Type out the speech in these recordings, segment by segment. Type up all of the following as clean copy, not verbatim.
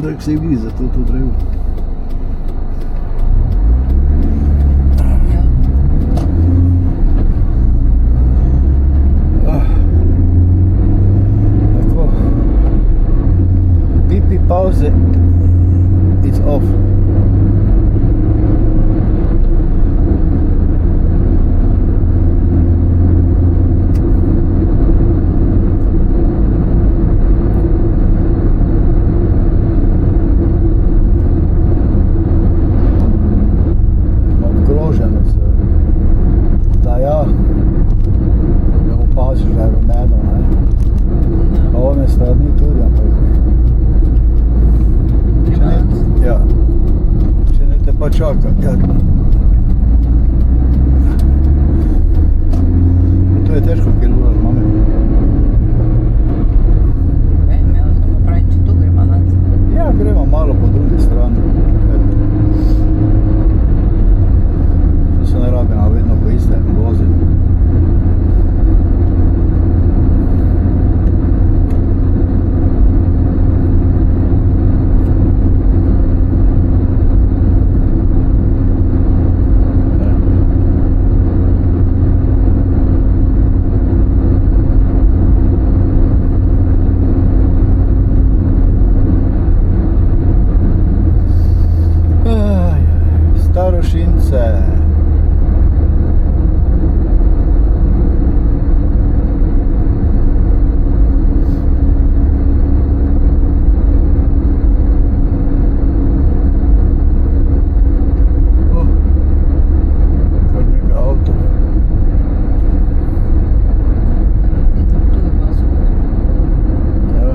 Da se vidi za to drevo. Tako. Pipi pauze. It's off. Čaka, ja. To je težko, kaj lura, mame. Vem, jaz samo pravim, če tu gremo nazad. Ja, gremo malo po drugi strani. To se ne rabimo vedno po istem voziti. Starošince. Kar nekaj avtov. Tu je pa zgodaj. Ja.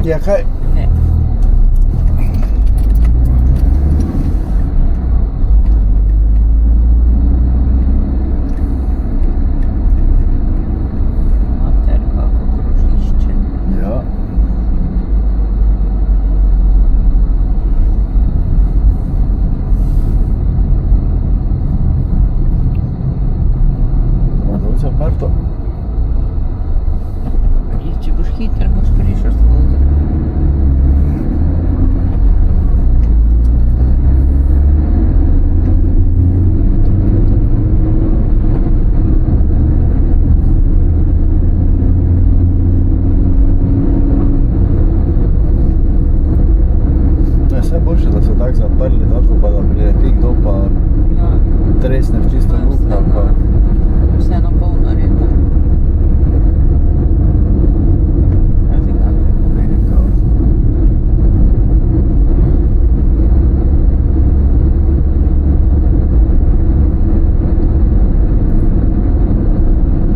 Ja, kaj? Ne. Mater, kako krožišče. Ja. Ima dol zaprto. Če boš hiter, boš prišel skozi. Ne, vse boljše, da so tako zaprli, tako pa da prilepi kdo pa Ja. tresne v tisto luknjo pa... Vse na pol naredi. Razlika. Vidim, da...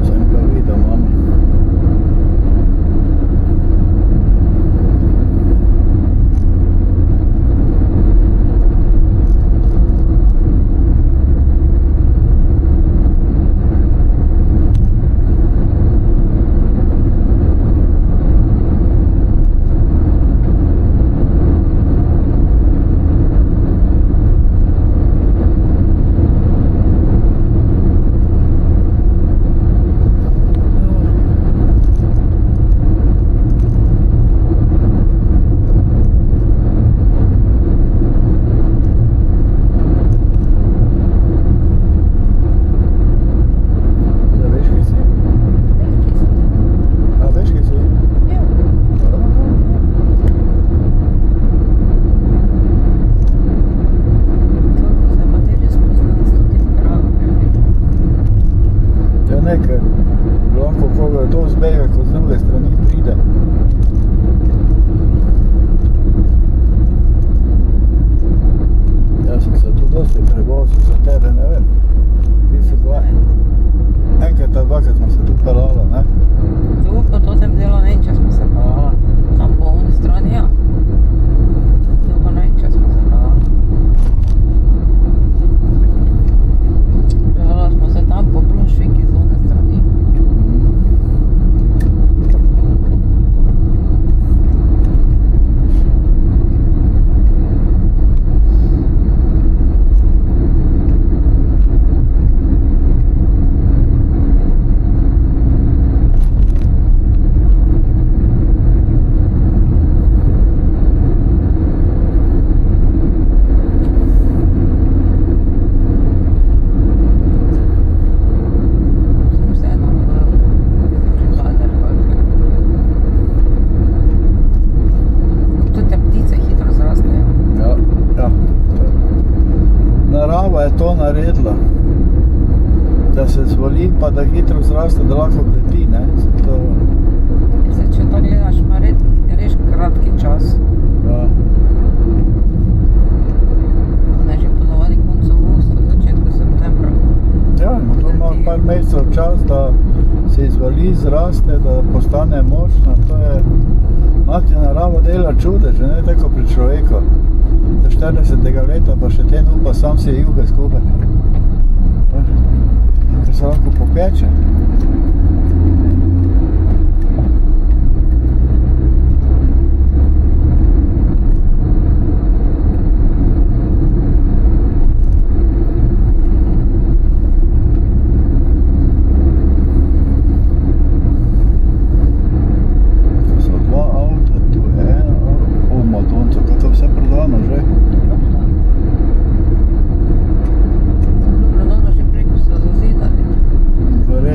Sem ga videl, mami. Ja, veš, kaj si? Veliki si. A, veš, kaj si? Ja. Kako se pa teže spoznati s tem kravom, Ja, nekaj. Lahko koga to zbega, ko z druge strani pride. Jaz sem se tu dosti prevozil za tebe, ne vem. Ti si bila... Enkrat ali dvakrat smo se tu pelala, ne? Tu po totem delu ne vem, če smo se pelala. Tam po oni strani, ja. Tu pa ne vem, če smo se pelala. Pelala smo se tam po Brunšviki z one strani. Sem vseeno bader hodila. Tu te ptice hitro zrastejo. Ja, ja. Narava je to naredila. Da se zvoli, pa da hitro zraste, da lahko leti, ne? To, Zdaj, če to gledaš, ima res kratki čas. ja. Ona je že ponovadi konec avgusta, začetku septembra. Ja, in to ima par mesecev čas, da se izvali, zraste, da postane močna. To je... Mati narava dela čudeže, ne tako pri človeku. Do 40. leta pa še ten upa sam si juge skupaj. Veš, ker se lahko popeče. To so dva avta, tu je eno, Madonco, kaj to vse prodano že? Sem bilo prodano že preko so zazidali. Verjetno.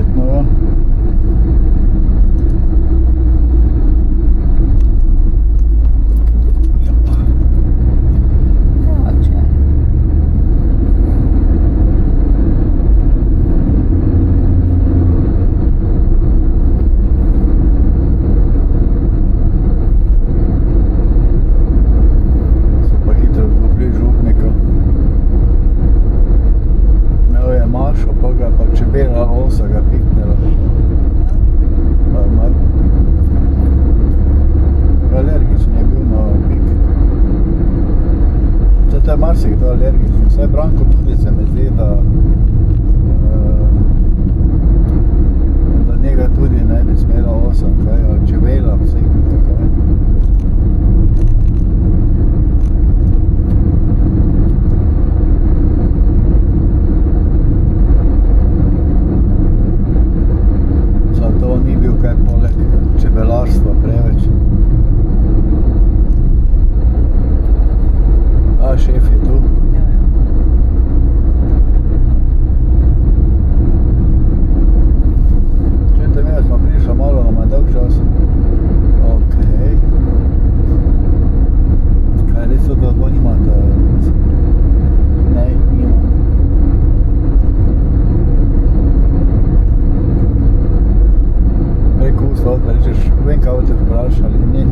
vem, kaj boste vprašali, ne,